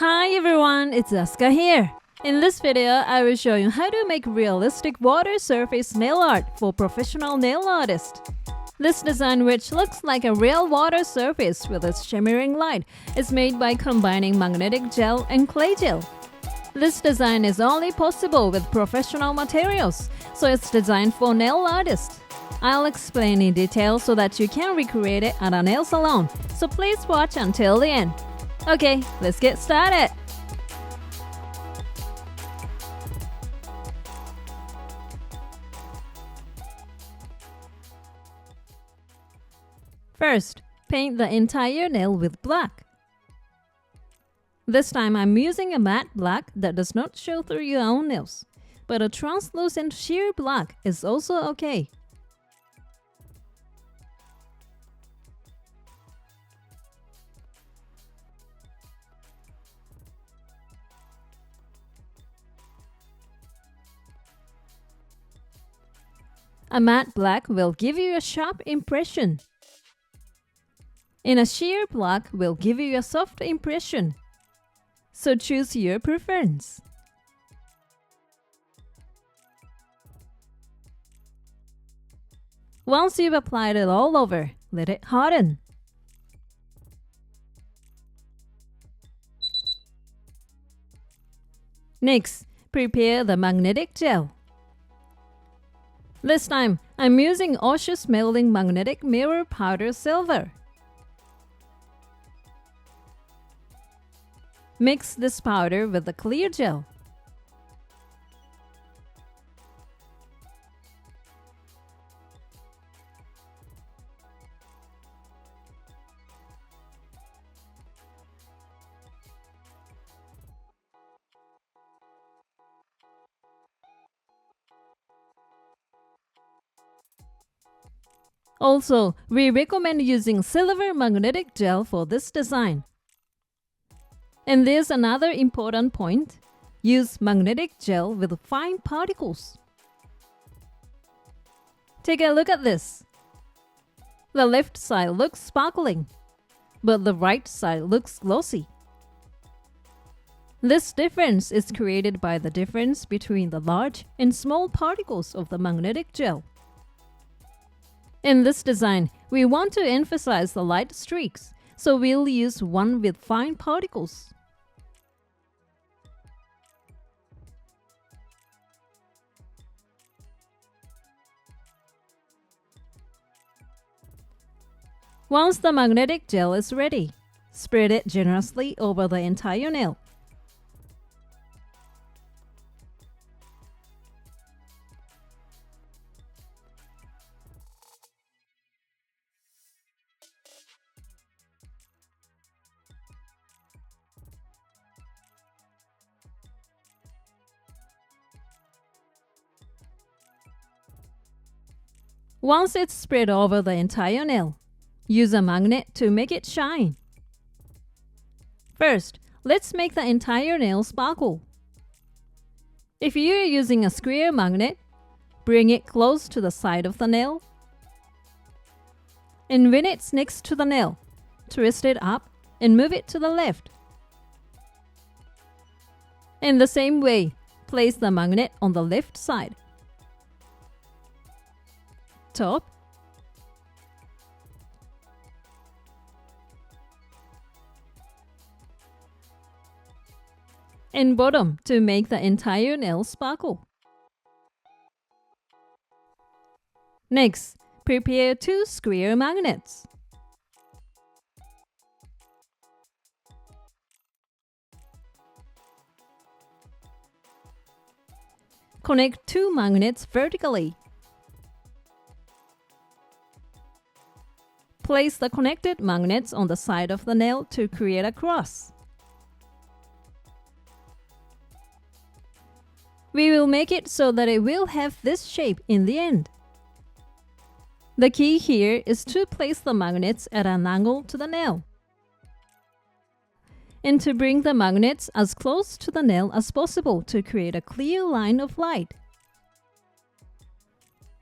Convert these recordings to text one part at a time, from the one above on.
Hi everyone, it's ASKA here. In this video, I will show you how to make realistic water surface nail art for professional nail artists. This design, which looks like a real water surface with a shimmering light, is made by combining magnetic gel and clay gel. This design is only possible with professional materials, so it's designed for nail artists. I'll explain in detail so that you can recreate it at a nail salon, so please watch until the end. Okay, let's get started! First, paint the entire nail with black. This time I'm using a matte black that does not show through your own nails, but a translucent sheer black is also okay. A matte black will give you a sharp impression. And a sheer black will give you a soft impression. So choose your preference. Once you've applied it all over, let it harden. Next, prepare the magnetic gel. This time, I'm using Osha's Melting Magnetic Mirror Powder Silver. Mix this powder with the clear gel. Also, we recommend using silver magnetic gel for this design. And there's another important point. Use magnetic gel with fine particles. Take a look at this. The left side looks sparkling, but the right side looks glossy. This difference is created by the difference between the large and small particles of the magnetic gel. In this design, we want to emphasize the light streaks, so we'll use one with fine particles. Once the magnetic gel is ready, spread it generously over the entire nail. Once it's spread over the entire nail, use a magnet to make it shine. First, let's make the entire nail sparkle. If you're using a square magnet, bring it close to the side of the nail. And when it's next to the nail, twist it up and move it to the left. In the same way, place the magnet on the left side. Top, and bottom to make the entire nail sparkle. Next, prepare 2 square magnets. Connect 2 magnets vertically. Place the connected magnets on the side of the nail to create a cross. We will make it so that it will have this shape in the end. The key here is to place the magnets at an angle to the nail, and to bring the magnets as close to the nail as possible to create a clear line of light.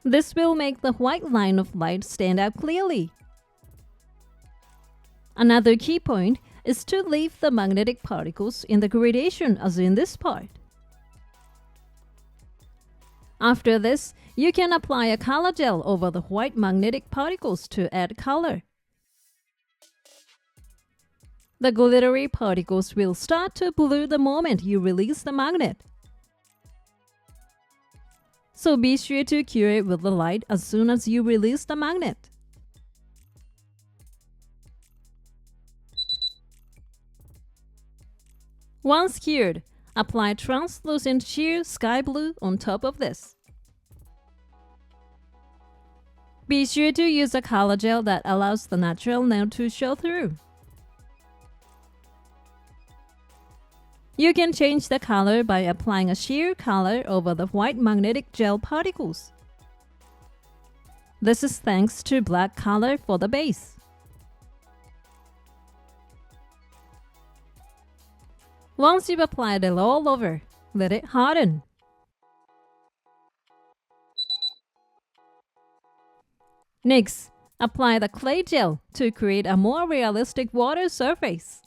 This will make the white line of light stand out clearly. Another key point, is to leave the magnetic particles in the gradation as in this part. After this, you can apply a color gel over the white magnetic particles to add color. The glittery particles will start to blue the moment you release the magnet. So be sure to cure it with the light as soon as you release the magnet. Once cured, apply translucent sheer sky blue on top of this. Be sure to use a color gel that allows the natural nail to show through. You can change the color by applying a sheer color over the white magnetic gel particles. This is thanks to black color for the base. Once you've applied it all over, let it harden. Next, apply the clay gel to create a more realistic water surface.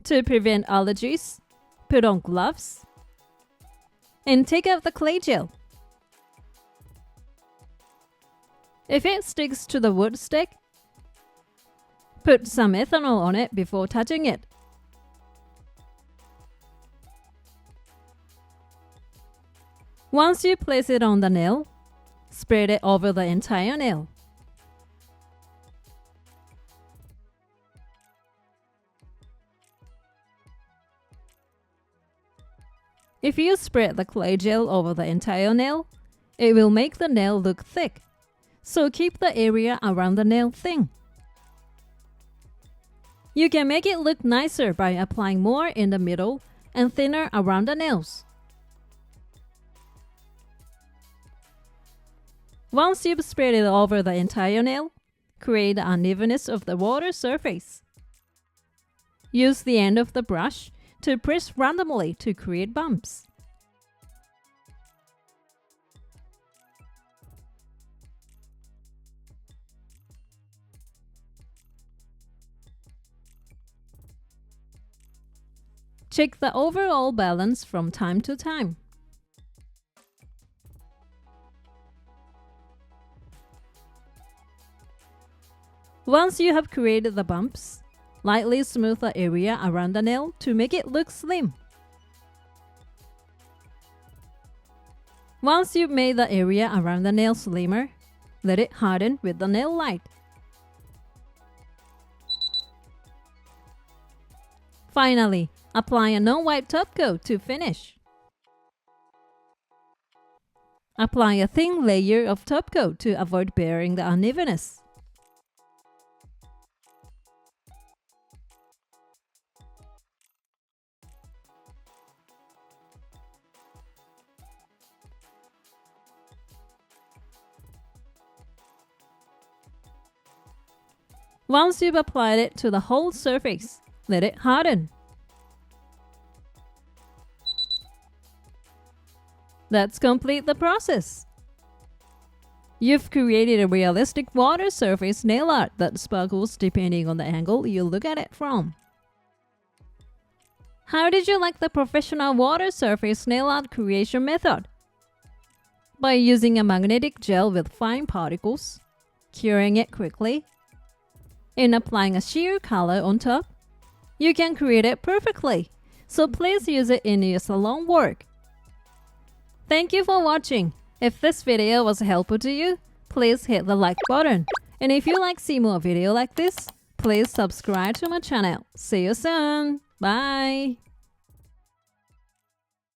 To prevent allergies, put on gloves and take out the clay gel. If it sticks to the wood stick, put some ethanol on it before touching it. Once you place it on the nail, spread it over the entire nail. If you spread the clay gel over the entire nail, it will make the nail look thick, so keep the area around the nail thin. You can make it look nicer by applying more in the middle and thinner around the nails. Once you've spread it over the entire nail, create the unevenness of the water surface. Use the end of the brush to press randomly to create bumps. Check the overall balance from time to time. Once you have created the bumps, lightly smooth the area around the nail to make it look slim. Once you've made the area around the nail slimmer, let it harden with the nail light. Finally, apply a non-white top coat to finish. Apply a thin layer of top coat to avoid bearing the unevenness. Once you've applied it to the whole surface, let it harden. Let's complete the process. You've created a realistic water surface nail art that sparkles depending on the angle you look at it from. How did you like the professional water surface nail art creation method? By using a magnetic gel with fine particles, curing it quickly, and applying a sheer color on top, you can create it perfectly, so please use it in your salon work. Thank you for watching. If this video was helpful to you, please hit the like button. And if you like to see more videos like this, please subscribe to my channel. See you soon. Bye.